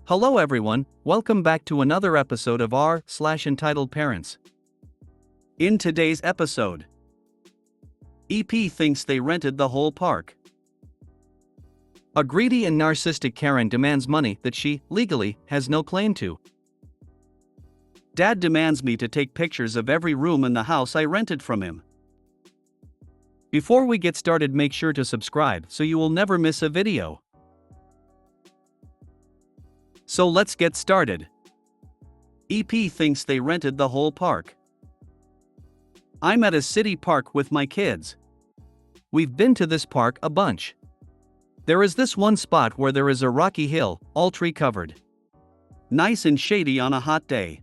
Hello everyone, welcome back to another episode of r/EntitledParents. In today's episode, EP thinks they rented the whole park. A greedy and narcissistic Karen demands money that she, legally, has no claim to. Dad demands me to take pictures of every room in the house I rented from him. Before we get started, make sure to subscribe so you will never miss a video. So let's get started. EP thinks they rented the whole park. I'm at a city park with my kids. We've been to this park a bunch. There is this one spot where there is a rocky hill, all tree covered. Nice and shady on a hot day.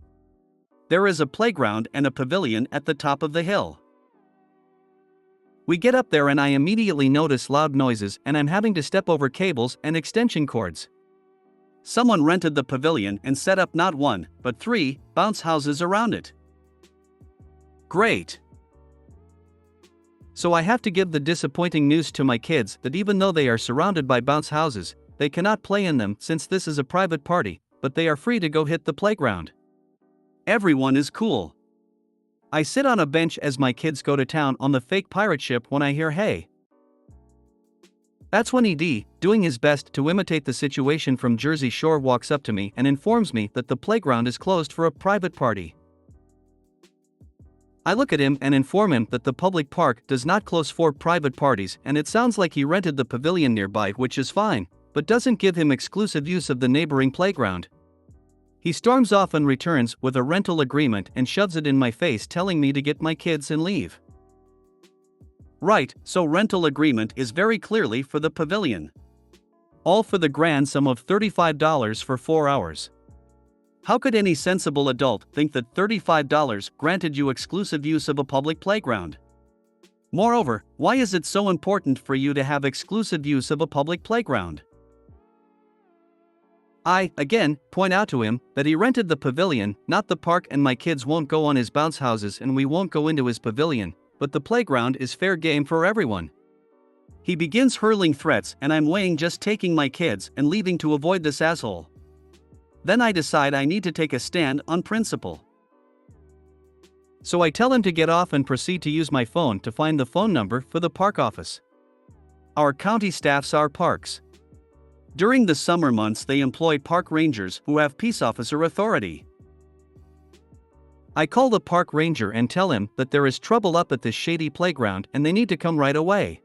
There is a playground and a pavilion at the top of the hill. We get up there and I immediately notice loud noises and I'm having to step over cables and extension cords. Someone rented the pavilion and set up not one, but 3 bounce houses around it. Great! So I have to give the disappointing news to my kids that even though they are surrounded by bounce houses, they cannot play in them since this is a private party, but they are free to go hit the playground. Everyone is cool. I sit on a bench as my kids go to town on the fake pirate ship when I hear hey. That's when ED, doing his best to imitate the situation from Jersey Shore, walks up to me and informs me that the playground is closed for a private party. I look at him and inform him that the public park does not close for private parties, and it sounds like he rented the pavilion nearby, which is fine, but doesn't give him exclusive use of the neighboring playground. He storms off and returns with a rental agreement and shoves it in my face, telling me to get my kids and leave. Right, so rental agreement is very clearly for the pavilion. All for the grand sum of $35 for 4 hours. How could any sensible adult think that $35 granted you exclusive use of a public playground? Moreover, why is it so important for you to have exclusive use of a public playground? I, again, point out to him that he rented the pavilion, not the park, and my kids won't go on his bounce houses and we won't go into his pavilion, but the playground is fair game for everyone. He begins hurling threats and I'm weighing just taking my kids and leaving to avoid this asshole. Then I decide I need to take a stand on principle. So I tell him to get off and proceed to use my phone to find the phone number for the park office. Our county staffs our parks. During the summer months they employ park rangers who have peace officer authority. I call the park ranger and tell him that there is trouble up at this shady playground and they need to come right away.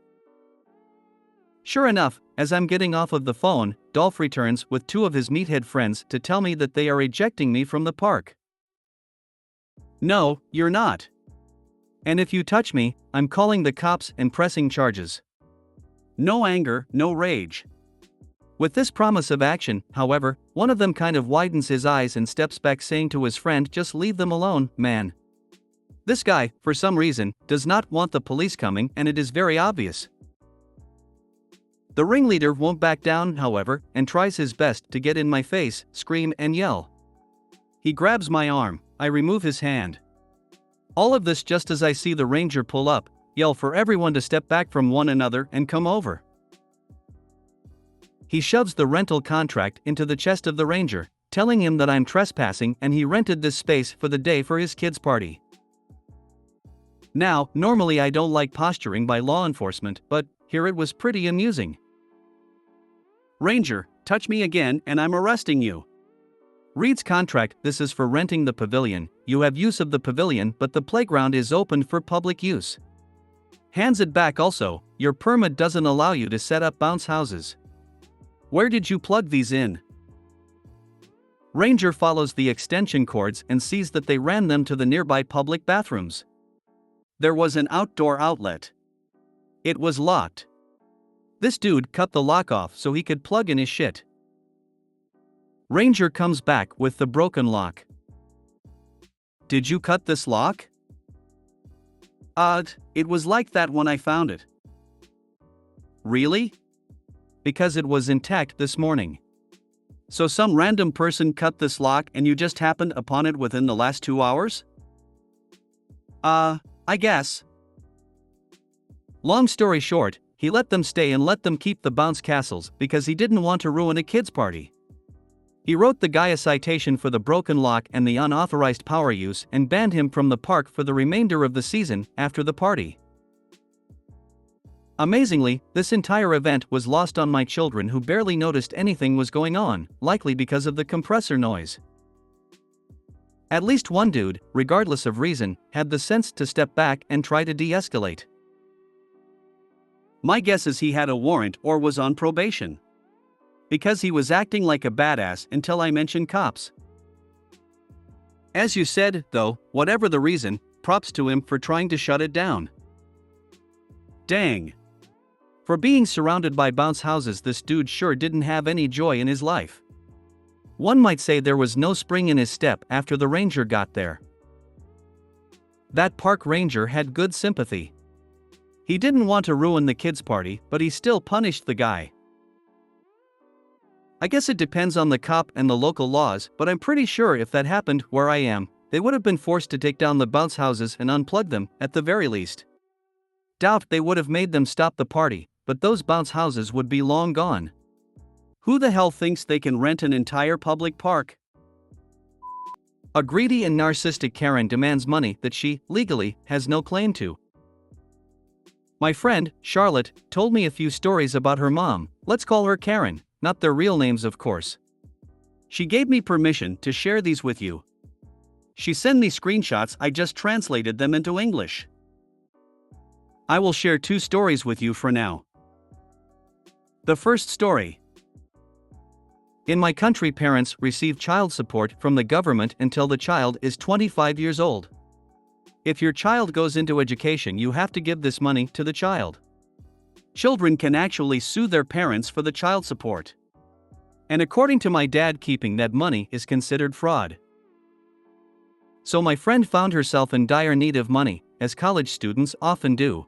Sure enough, as I'm getting off of the phone, Dolph returns with 2 of his meathead friends to tell me that they are ejecting me from the park. No, you're not. And if you touch me, I'm calling the cops and pressing charges. No anger, no rage. With this promise of action, however, one of them kind of widens his eyes and steps back, saying to his friend, "Just leave them alone, man." This guy, for some reason, does not want the police coming, and it is very obvious. The ringleader won't back down, however, and tries his best to get in my face, scream and yell. He grabs my arm, I remove his hand. All of this just as I see the ranger pull up, yell for everyone to step back from one another and come over. He shoves the rental contract into the chest of the ranger, telling him that I'm trespassing and he rented this space for the day for his kids' party. Now, normally I don't like posturing by law enforcement, but here it was pretty amusing. Ranger, touch me again and I'm arresting you. Reads contract, this is for renting the pavilion, you have use of the pavilion but the playground is open for public use. Hands it back also, your permit doesn't allow you to set up bounce houses. Where did you plug these in? Ranger follows the extension cords and sees that they ran them to the nearby public bathrooms. There was an outdoor outlet. It was locked. This dude cut the lock off so he could plug in his shit. Ranger comes back with the broken lock. Did you cut this lock? It was like that when I found it. Really? Because it was intact this morning. So some random person cut this lock and you just happened upon it within the last 2 hours? I guess. Long story short, he let them stay and let them keep the bounce castles because he didn't want to ruin a kid's party. He wrote the guy a citation for the broken lock and the unauthorized power use and banned him from the park for the remainder of the season after the party. Amazingly, this entire event was lost on my children, who barely noticed anything was going on, likely because of the compressor noise. At least one dude, regardless of reason, had the sense to step back and try to de-escalate. My guess is he had a warrant or was on probation. Because he was acting like a badass until I mentioned cops. As you said, though, whatever the reason, props to him for trying to shut it down. Dang. For being surrounded by bounce houses, this dude sure didn't have any joy in his life. One might say there was no spring in his step after the ranger got there. That park ranger had good sympathy. He didn't want to ruin the kids' party, but he still punished the guy. I guess it depends on the cop and the local laws, but I'm pretty sure if that happened where I am, they would have been forced to take down the bounce houses and unplug them, at the very least. Doubt they would have made them stop the party, but those bounce houses would be long gone. Who the hell thinks they can rent an entire public park? A greedy and narcissistic Karen demands money that she, legally, has no claim to. My friend, Charlotte, told me a few stories about her mom. Let's call her Karen, not their real names, of course. She gave me permission to share these with you. She sent me screenshots, I just translated them into English. I will share 2 stories with you for now. The first story. In my country, parents receive child support from the government until the child is 25 years old. If your child goes into education, you have to give this money to the child. Children can actually sue their parents for the child support. And according to my dad, keeping that money is considered fraud. So my friend found herself in dire need of money, as college students often do.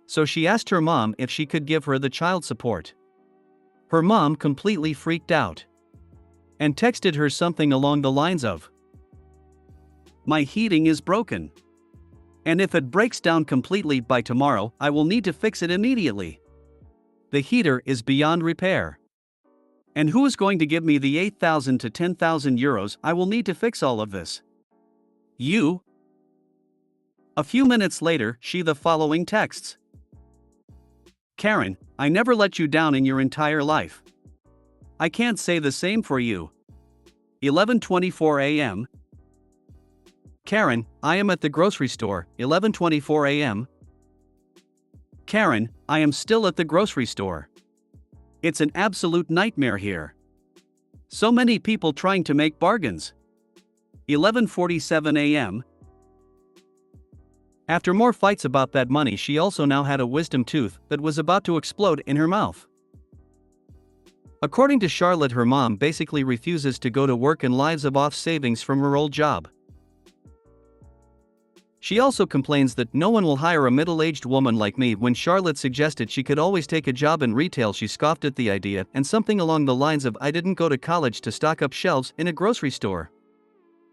So she asked her mom if she could give her the child support. Her mom completely freaked out and texted her something along the lines of, "My heating is broken. And if it breaks down completely by tomorrow, I will need to fix it immediately. The heater is beyond repair. And who is going to give me the 8,000 to 10,000 euros I will need to fix all of this? You?" A few minutes later, she the following texts. "Karen, I never let you down in your entire life. I can't say the same for you. 11:24 a.m. Karen, I am at the grocery store, 11:24 a.m. Karen, I am still at the grocery store. It's an absolute nightmare here. So many people trying to make bargains. 11:47 a.m. After more fights about that money, she also now had a wisdom tooth that was about to explode in her mouth. According to Charlotte, her mom basically refuses to go to work and lives off savings from her old job. She also complains that no one will hire a middle-aged woman like me. When Charlotte suggested she could always take a job in retail, she scoffed at the idea and something along the lines of, "I didn't go to college to stock up shelves in a grocery store."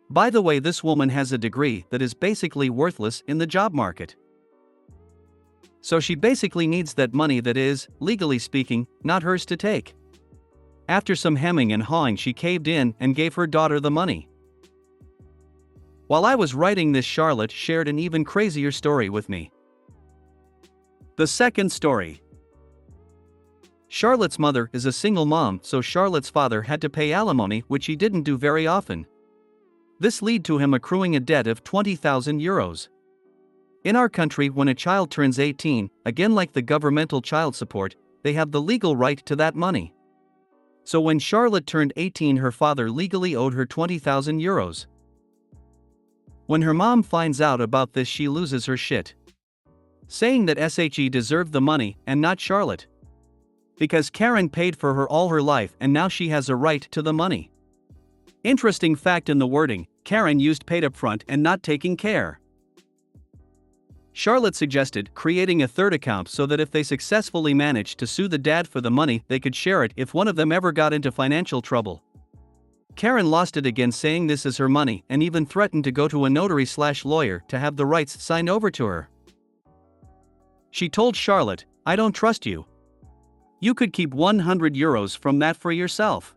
By the way, this woman has a degree that is basically worthless in the job market. So she basically needs that money that is, legally speaking, not hers to take. After some hemming and hawing, she caved in and gave her daughter the money. While I was writing this, Charlotte shared an even crazier story with me. The second story. Charlotte's mother is a single mom, so Charlotte's father had to pay alimony, which he didn't do very often. This led to him accruing a debt of 20,000 euros. In our country, when a child turns 18, again like the governmental child support, they have the legal right to that money. So when Charlotte turned 18, her father legally owed her 20,000 euros. When her mom finds out about this, she loses her shit, saying that SHE deserved the money and not Charlotte, because Karen paid for her all her life and now she has a right to the money. Interesting fact in the wording, Karen used paid upfront and not taking care. Charlotte suggested creating a third account so that if they successfully managed to sue the dad for the money, they could share it if one of them ever got into financial trouble. Karen lost it again, saying this is her money, and even threatened to go to a notary/lawyer to have the rights signed over to her. She told Charlotte, "I don't trust you. You could keep 100 euros from that for yourself."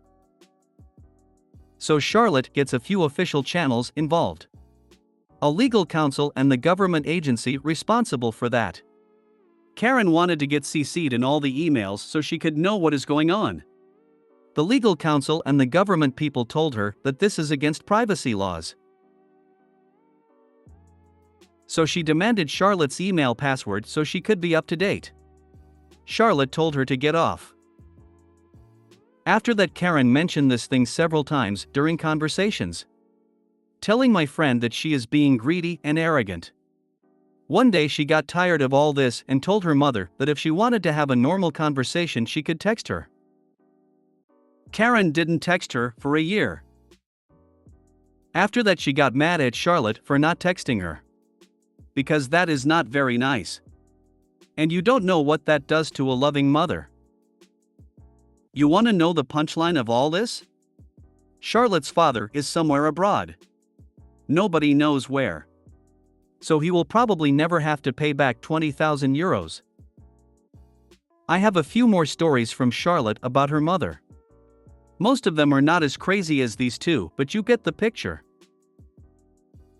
So Charlotte gets a few official channels involved. A legal counsel and the government agency responsible for that. Karen wanted to get CC'd in all the emails so she could know what is going on. The legal counsel and the government people told her that this is against privacy laws. So she demanded Charlotte's email password so she could be up to date. Charlotte told her to get off. After that, Karen mentioned this thing several times during conversations, telling my friend that she is being greedy and arrogant. One day she got tired of all this and told her mother that if she wanted to have a normal conversation she could text her. Karen didn't text her for a year. After that she got mad at Charlotte for not texting her. Because that is not very nice. And you don't know what that does to a loving mother. You want to know the punchline of all this? Charlotte's father is somewhere abroad. Nobody knows where. So he will probably never have to pay back 20,000 euros. I have a few more stories from Charlotte about her mother. Most of them are not as crazy as these two, but you get the picture.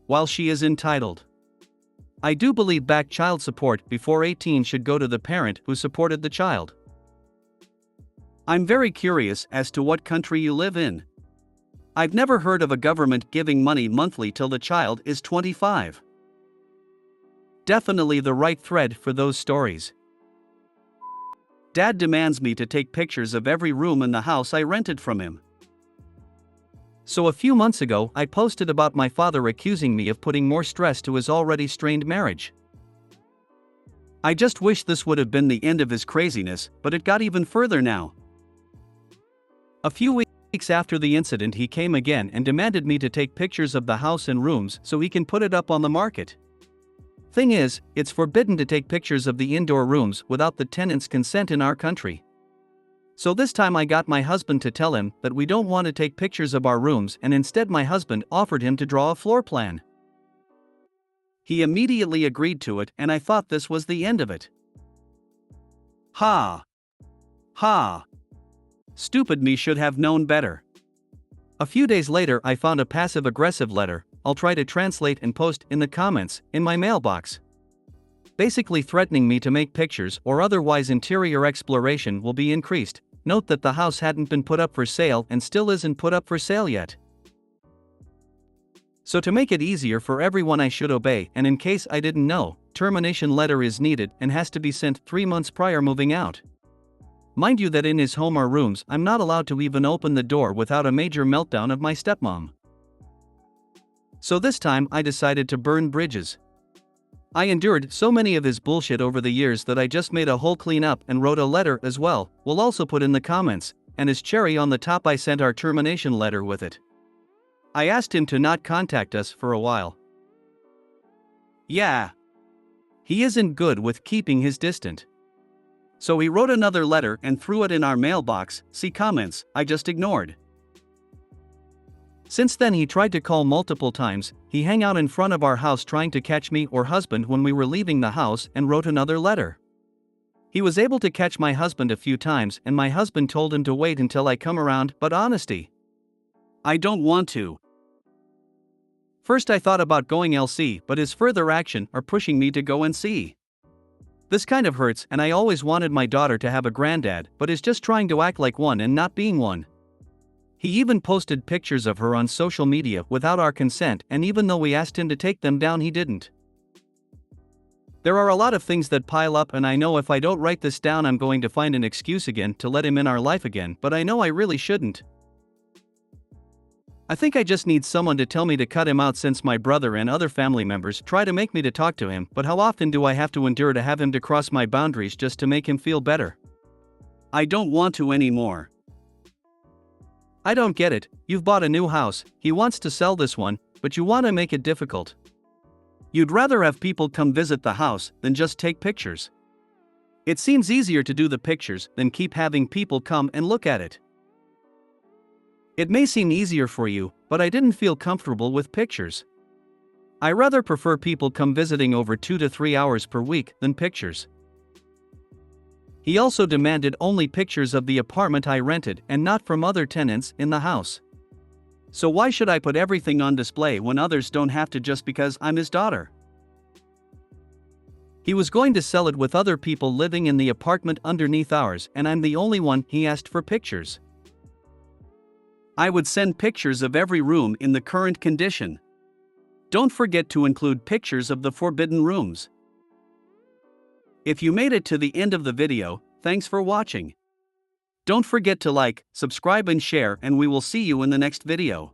While she is entitled, I do believe back child support before 18 should go to the parent who supported the child. I'm very curious as to what country you live in. I've never heard of a government giving money monthly till the child is 25. Definitely the right thread for those stories. Dad demands me to take pictures of every room in the house I rented from him. So a few months ago I posted about my father accusing me of putting more stress to his already strained marriage. I just wish this would have been the end of his craziness, but it got even further now. A few weeks after the incident he came again and demanded me to take pictures of the house and rooms so he can put it up on the market. Thing is, it's forbidden to take pictures of the indoor rooms without the tenant's consent in our country. So this time I got my husband to tell him that we don't want to take pictures of our rooms, and instead my husband offered him to draw a floor plan. He immediately agreed to it and I thought this was the end of it. Ha! Ha! Stupid me should have known better. A few days later I found a passive-aggressive letter, I'll try to translate and post in the comments, in my mailbox. Basically threatening me to make pictures or otherwise interior exploration will be increased. Note that the house hadn't been put up for sale and still isn't put up for sale yet. So to make it easier for everyone I should obey, and in case I didn't know, termination letter is needed and has to be sent 3 months prior moving out. Mind you that in his home or rooms I'm not allowed to even open the door without a major meltdown of my stepmom. So this time I decided to burn bridges. I endured so many of his bullshit over the years that I just made a whole cleanup and wrote a letter as well, we'll also put in the comments, and as cherry on the top I sent our termination letter with it. I asked him to not contact us for a while. Yeah. He isn't good with keeping his distance. So he wrote another letter and threw it in our mailbox, see comments, I just ignored. Since then he tried to call multiple times, he hung out in front of our house trying to catch me or husband when we were leaving the house and wrote another letter. He was able to catch my husband a few times and my husband told him to wait until I come around, but honesty, I don't want to. First I thought about going LC, but his further action are pushing me to go and see. This kind of hurts, and I always wanted my daughter to have a granddad, but is just trying to act like one and not being one. He even posted pictures of her on social media without our consent, and even though we asked him to take them down he didn't. There are a lot of things that pile up, and I know if I don't write this down I'm going to find an excuse again to let him in our life again, but I know I really shouldn't. I think I just need someone to tell me to cut him out, since my brother and other family members try to make me to talk to him, but how often do I have to endure to have him to cross my boundaries just to make him feel better? I don't want to anymore. I don't get it, you've bought a new house, he wants to sell this one, but you want to make it difficult. You'd rather have people come visit the house than just take pictures. It seems easier to do the pictures than keep having people come and look at it. It may seem easier for you, but I didn't feel comfortable with pictures. I rather prefer people come visiting over 2 to 3 hours per week than pictures. He also demanded only pictures of the apartment I rented and not from other tenants in the house. So why should I put everything on display when others don't have to just because I'm his daughter? He was going to sell it with other people living in the apartment underneath ours, and I'm the only one he asked for pictures. I would send pictures of every room in the current condition. Don't forget to include pictures of the forbidden rooms. If you made it to the end of the video, thanks for watching. Don't forget to like, subscribe and share, and we will see you in the next video.